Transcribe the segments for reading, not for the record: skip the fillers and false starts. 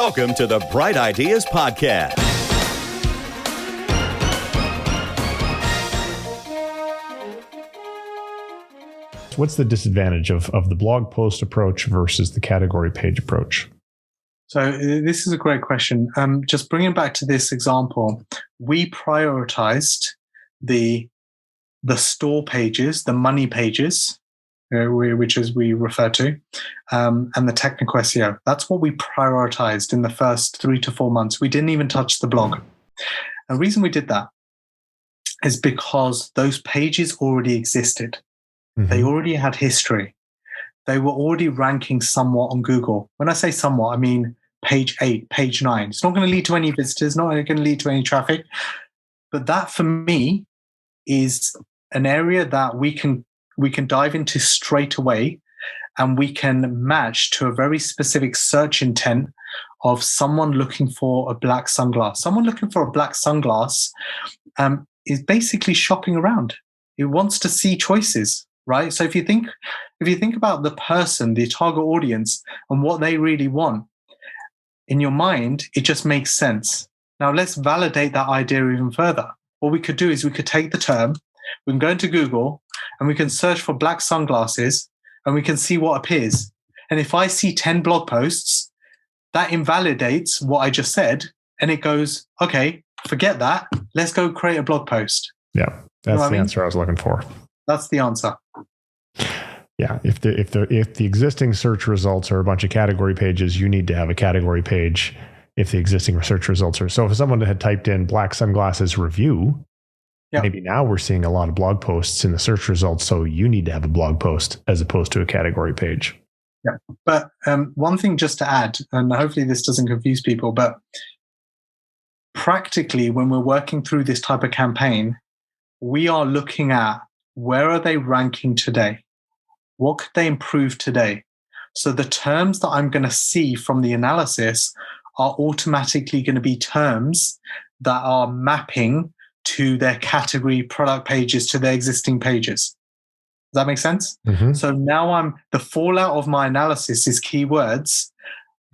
Welcome to the Bright Ideas Podcast. What's the disadvantage of the blog post approach versus the category page approach? So this is a great question. Just bringing back to this example, we prioritized the store pages, the money pages, which as we refer to, and the technical SEO. That's what we prioritized in the first 3 to 4 months. We didn't even touch the blog. The reason we did that is because those pages already existed. Mm-hmm. They already had history. They were already ranking somewhat on Google. When I say somewhat, I mean page 8, page 9. It's not going to lead to any visitors, not going to lead to any traffic. But that, for me, is an area that we can dive into straight away, and we can match to a very specific search intent of someone looking for a black sunglass. Someone looking for a black sunglass is basically shopping around. It wants to see choices, right? So if you think about the person, the target audience, and what they really want, in your mind, it just makes sense. Now let's validate that idea even further. What we could do is we could take the term, we can go into Google, and we can search for black sunglasses, and we can see what appears. And if I see 10 blog posts, that invalidates what I just said, and it goes, okay, forget that. Let's go create a blog post. Yeah, that's the answer I was looking for. That's the answer. Yeah, if the existing search results are a bunch of category pages, you need to have a category page. If the existing search results are, so if someone had typed in black sunglasses review, yep, maybe now we're seeing a lot of blog posts in the search results. So you need to have a blog post as opposed to a category page. Yeah, but one thing just to add, and hopefully this doesn't confuse people, but practically when we're working through this type of campaign, we are looking at where are they ranking today? What could they improve today? So the terms that I'm going to see from the analysis are automatically going to be terms that are mapping to their category product pages, to their existing pages. Does that make sense? Mm-hmm. So now the fallout of my analysis is keywords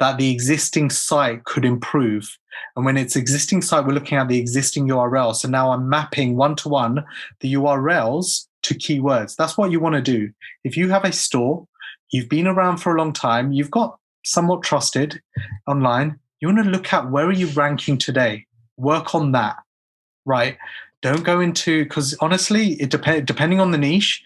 that the existing site could improve. And when it's existing site, we're looking at the existing URL. So now I'm mapping one-to-one the URLs to keywords. That's what you want to do. If you have a store, you've been around for a long time, you've got somewhat trusted online, you want to look at where are you ranking today? Work on that, right? Don't go into, because honestly, depending on the niche,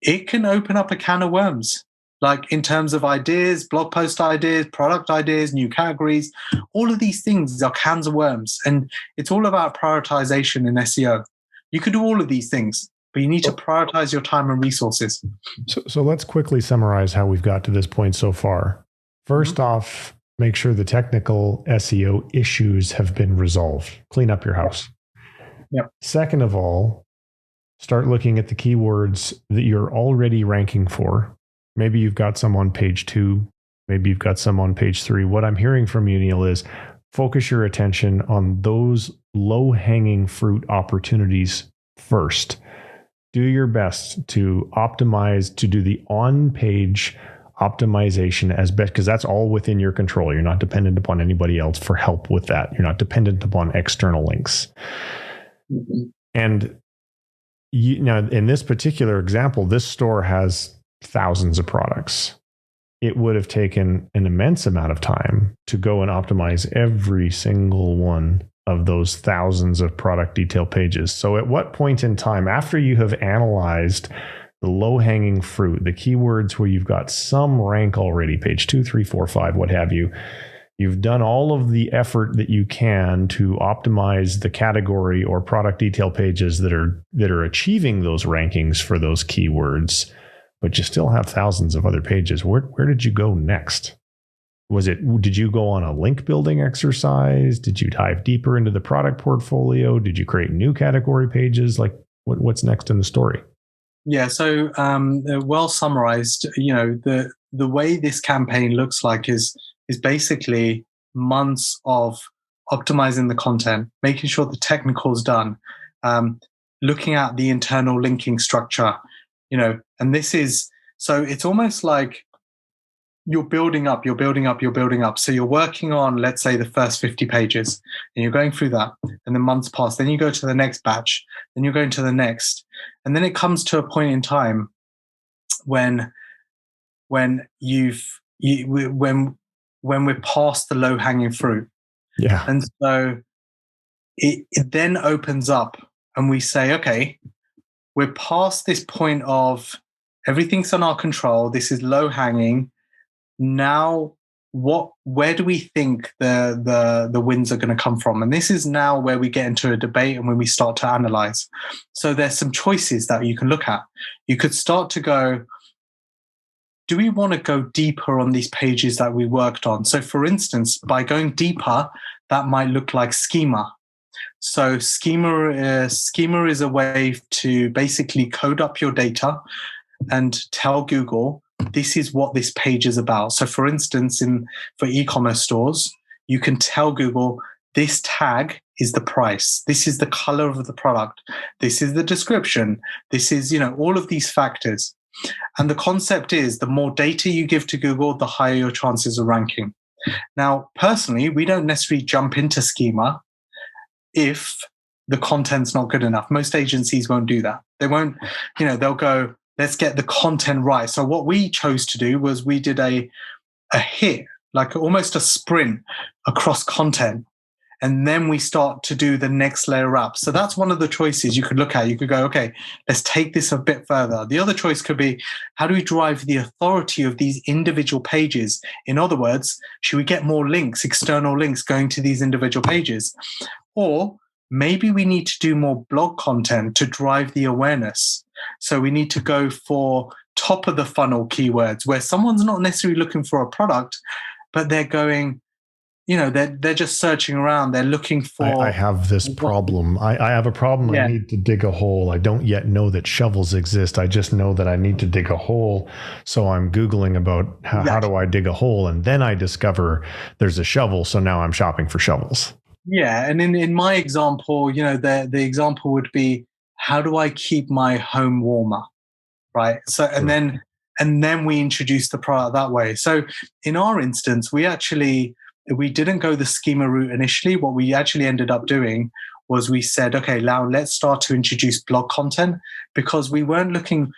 it can open up a can of worms. Like in terms of ideas, blog post ideas, product ideas, new categories, all of these things are cans of worms. And it's all about prioritization in SEO. You could do all of these things, but you need to prioritize your time and resources. So let's quickly summarize how we've got to this point so far. First off, make sure the technical SEO issues have been resolved. Clean up your house. Yep. Second of all, start looking at the keywords that you're already ranking for. Maybe you've got some on page 2. Maybe you've got some on page 3. What I'm hearing from you, Neil, is focus your attention on those low-hanging fruit opportunities first. Do your best to optimize, to do the on-page optimization as best, because that's all within your control. You're not dependent upon anybody else for help with that. You're not dependent upon external links. Mm-hmm. And now, in this particular example, this store has thousands of products. It would have taken an immense amount of time to go and optimize every single one of those thousands of product detail pages. So at what point in time, after you have analyzed the low-hanging fruit, the keywords where you've got some rank already, page 2, 3, 4, 5, what have you, you've done all of the effort that you can to optimize the category or product detail pages that are achieving those rankings for those keywords, but you still have thousands of other pages. Where did you go next? Did you go on a link building exercise? Did you dive deeper into the product portfolio? Did you create new category pages? Like what's next in the story? Yeah, so well summarized. The way this campaign looks like is basically months of optimizing the content, making sure the technical is done, looking at the internal linking structure, and this is, so it's almost like you're building up, you're building up, you're building up. So you're working on, let's say, the first 50 pages, and you're going through that, and then months pass. Then you go to the next batch, then you're going to the next, and then it comes to a point in time when when we're past the low hanging fruit, Yeah. and so it then opens up, and we say, okay, we're past this point of everything's on our control. This is low hanging. Now where do we think the wins are going to come from? And this is now where we get into a debate and when we start to analyze. So there's some choices that you can look at. You could start to go, do we want to go deeper on these pages that we worked on? So for instance, by going deeper, that might look like schema. So schema is a way to basically code up your data and tell Google, this is what this page is about. So for instance, for e-commerce stores, you can tell Google, this tag is the price. This is the color of the product. This is the description. This is, all of these factors. And the concept is the more data you give to Google, the higher your chances of ranking. Now, personally, we don't necessarily jump into schema if the content's not good enough. Most agencies won't do that. They won't, they'll go, let's get the content right. So what we chose to do was we did a hit, like almost a sprint across content. And then we start to do the next layer up. So that's one of the choices you could look at. You could go, okay, let's take this a bit further. The other choice could be, how do we drive the authority of these individual pages? In other words, should we get more links, external links going to these individual pages? Or maybe we need to do more blog content to drive the awareness. So we need to go for top of the funnel keywords where someone's not necessarily looking for a product, but they're going, they're just searching around. They're looking for. I have this problem. I have a problem. Yeah. I need to dig a hole. I don't yet know that shovels exist. I just know that I need to dig a hole. So I'm Googling about how do I dig a hole? And then I discover there's a shovel. So now I'm shopping for shovels. Yeah. And in my example, the example would be, how do I keep my home warmer? Right. So, and then we introduce the product that way. So in our instance, we didn't go the schema route initially. What we actually ended up doing was we said, okay, now let's start to introduce blog content, because we weren't looking,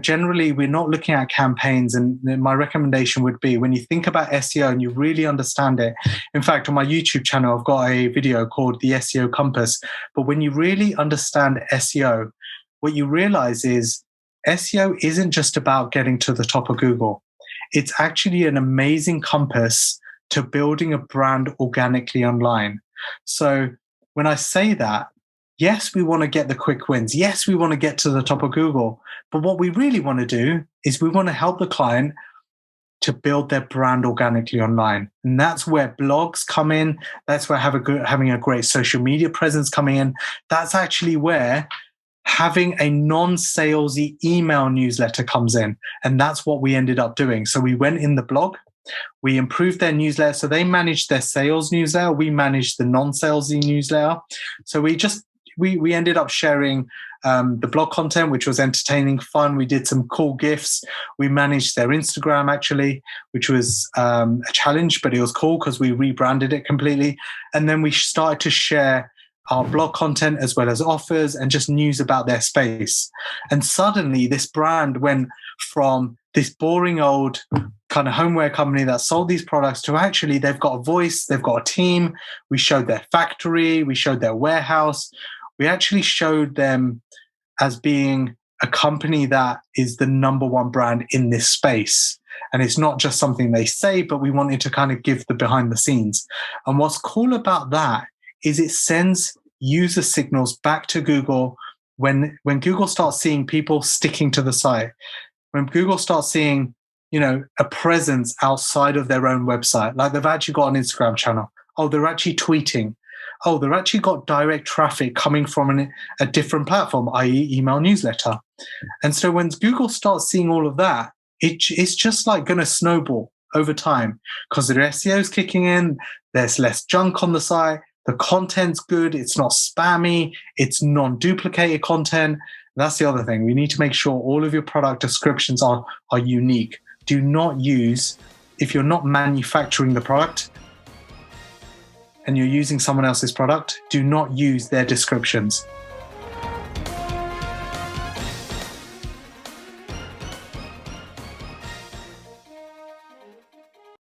generally we're not looking at campaigns. And my recommendation would be, when you think about SEO and you really understand it, in fact, on my YouTube channel, I've got a video called the SEO Compass. But when you really understand SEO, what you realize is SEO isn't just about getting to the top of Google. It's actually an amazing compass to building a brand organically online. So when I say that, yes, we want to get the quick wins. Yes, we want to get to the top of Google. But what we really want to do is we want to help the client to build their brand organically online. And that's where blogs come in. That's where having a great social media presence coming in. That's actually where having a non-salesy email newsletter comes in. And that's what we ended up doing. So we went in the blog, we improved their newsletter. So they managed their sales newsletter. We managed the non-salesy newsletter. So we ended up sharing the blog content, which was entertaining, fun. We did some cool GIFs. We managed their Instagram, actually, which was a challenge, but it was cool because we rebranded it completely. And then we started to share our blog content as well as offers and just news about their space. And suddenly this brand went from this boring old kind of homeware company that sold these products to actually they've got a voice, they've got a team. We showed their factory, we showed their warehouse. We actually showed them as being a company that is the number one brand in this space. And it's not just something they say, but we wanted to kind of give the behind the scenes. And what's cool about that is it sends user signals back to Google when Google starts seeing people sticking to the site, when Google starts seeing, a presence outside of their own website, like they've actually got an Instagram channel. Oh, they're actually tweeting. Oh, they've actually got direct traffic coming from a different platform, i.e. email newsletter. And so when Google starts seeing all of that, it's just like going to snowball over time because their SEO is kicking in. There's less junk on the site. The content's good. It's not spammy. It's non-duplicated content. That's the other thing. We need to make sure all of your product descriptions are unique. do not use, if you're not manufacturing the product and you're using someone else's product, do not use their descriptions.